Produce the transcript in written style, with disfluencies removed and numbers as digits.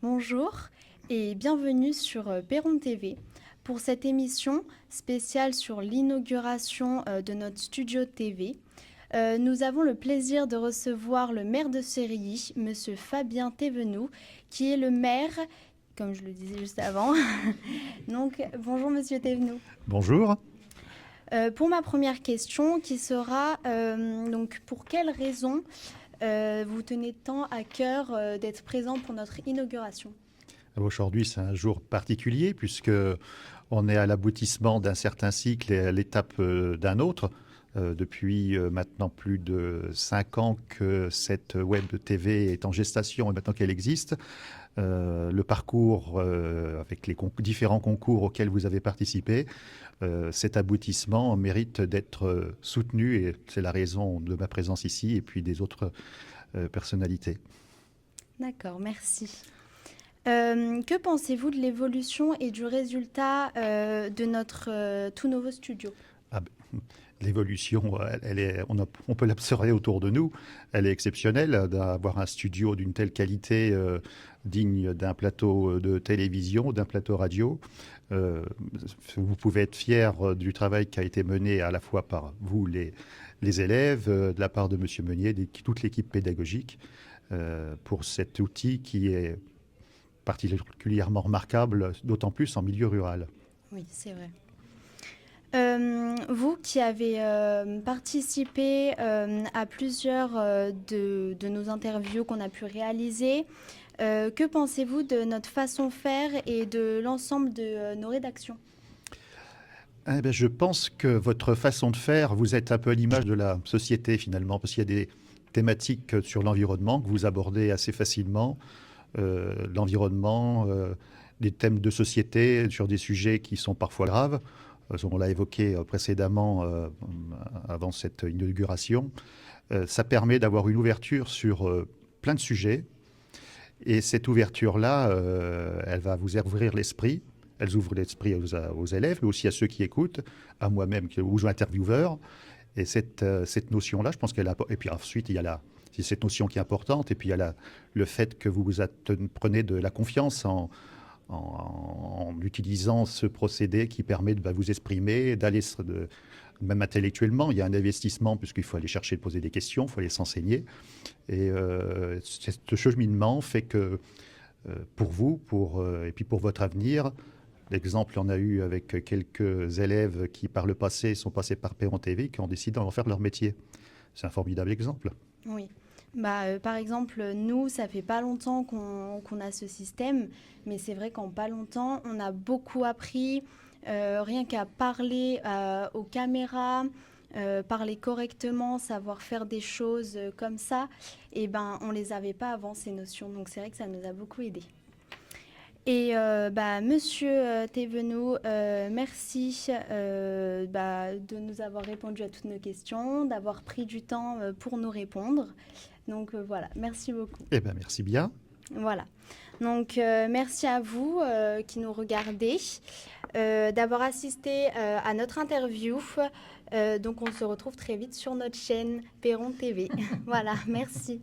Bonjour et bienvenue sur Perron TV pour cette émission spéciale sur l'inauguration de notre studio TV. Nous avons le plaisir de recevoir le maire de Sérilly, Monsieur Fabien Thévenoud, qui est le maire, comme je le disais juste avant. Donc, bonjour Monsieur Thévenoud. Bonjour. Pour ma première question, qui sera donc pour quelles raisons vous tenez tant à cœur d'être présent pour notre inauguration? Aujourd'hui, c'est un jour particulier puisque on est à l'aboutissement d'un certain cycle et à l'étape d'un autre. Depuis maintenant plus de 5 ans que cette web TV est en gestation et maintenant qu'elle existe, le parcours avec les différents concours auxquels vous avez participé, cet aboutissement mérite d'être soutenu et c'est la raison de ma présence ici et puis des autres personnalités. D'accord, merci. Que pensez-vous de l'évolution et du résultat de notre tout nouveau studio? Ah ben, l'évolution, on peut l'observer autour de nous. Elle est exceptionnelle d'avoir un studio d'une telle qualité digne d'un plateau de télévision, d'un plateau radio. Euh, Vous pouvez être fier du travail qui a été mené à la fois par vous, les élèves, de la part de Monsieur Meunier, toute l'équipe pédagogique, pour cet outil qui est particulièrement remarquable, d'autant plus en milieu rural. Oui, c'est vrai. Vous qui avez participé à plusieurs de nos interviews qu'on a pu réaliser, que pensez-vous de notre façon de faire et de l'ensemble de nos rédactions? Eh ben, je pense que votre façon de faire, vous êtes un peu à l'image de la société finalement, parce qu'il y a des thématiques sur l'environnement que vous abordez assez facilement. L'environnement, des thèmes de société sur des sujets qui sont parfois graves. On l'a évoqué précédemment avant cette inauguration. Ça permet d'avoir une ouverture sur plein de sujets. Et cette ouverture-là, elle va vous ouvrir l'esprit. Elles ouvrent l'esprit aux élèves, mais aussi à ceux qui écoutent, à moi-même ou aux intervieweurs. Et cette notion-là, je pense qu'elle a. Et puis ensuite, il y a c'est cette notion qui est importante. Et puis il y a le fait que vous prenez de la confiance en utilisant ce procédé qui permet de vous exprimer, même intellectuellement. Il y a un investissement puisqu'il faut aller chercher, poser des questions, il faut aller s'enseigner. Et ce cheminement fait que pour vous, et puis pour votre avenir, l'exemple, on a eu avec quelques élèves qui, par le passé, sont passés par Perron TV, qui ont décidé d'en faire leur métier. C'est un formidable exemple. Oui. Par exemple, nous, ça fait pas longtemps qu'on a ce système, mais c'est vrai qu'en pas longtemps, on a beaucoup appris, rien qu'à parler aux caméras, parler correctement, savoir faire des choses comme ça. Et ben, on les avait pas avant ces notions, donc c'est vrai que ça nous a beaucoup aidé. Et Monsieur Thévenoud, merci de nous avoir répondu à toutes nos questions, d'avoir pris du temps pour nous répondre. Donc voilà, merci beaucoup. Eh bien, merci bien. Voilà. Donc merci à vous qui nous regardez, d'avoir assisté à notre interview. Donc on se retrouve très vite sur notre chaîne Perron TV. Voilà, merci.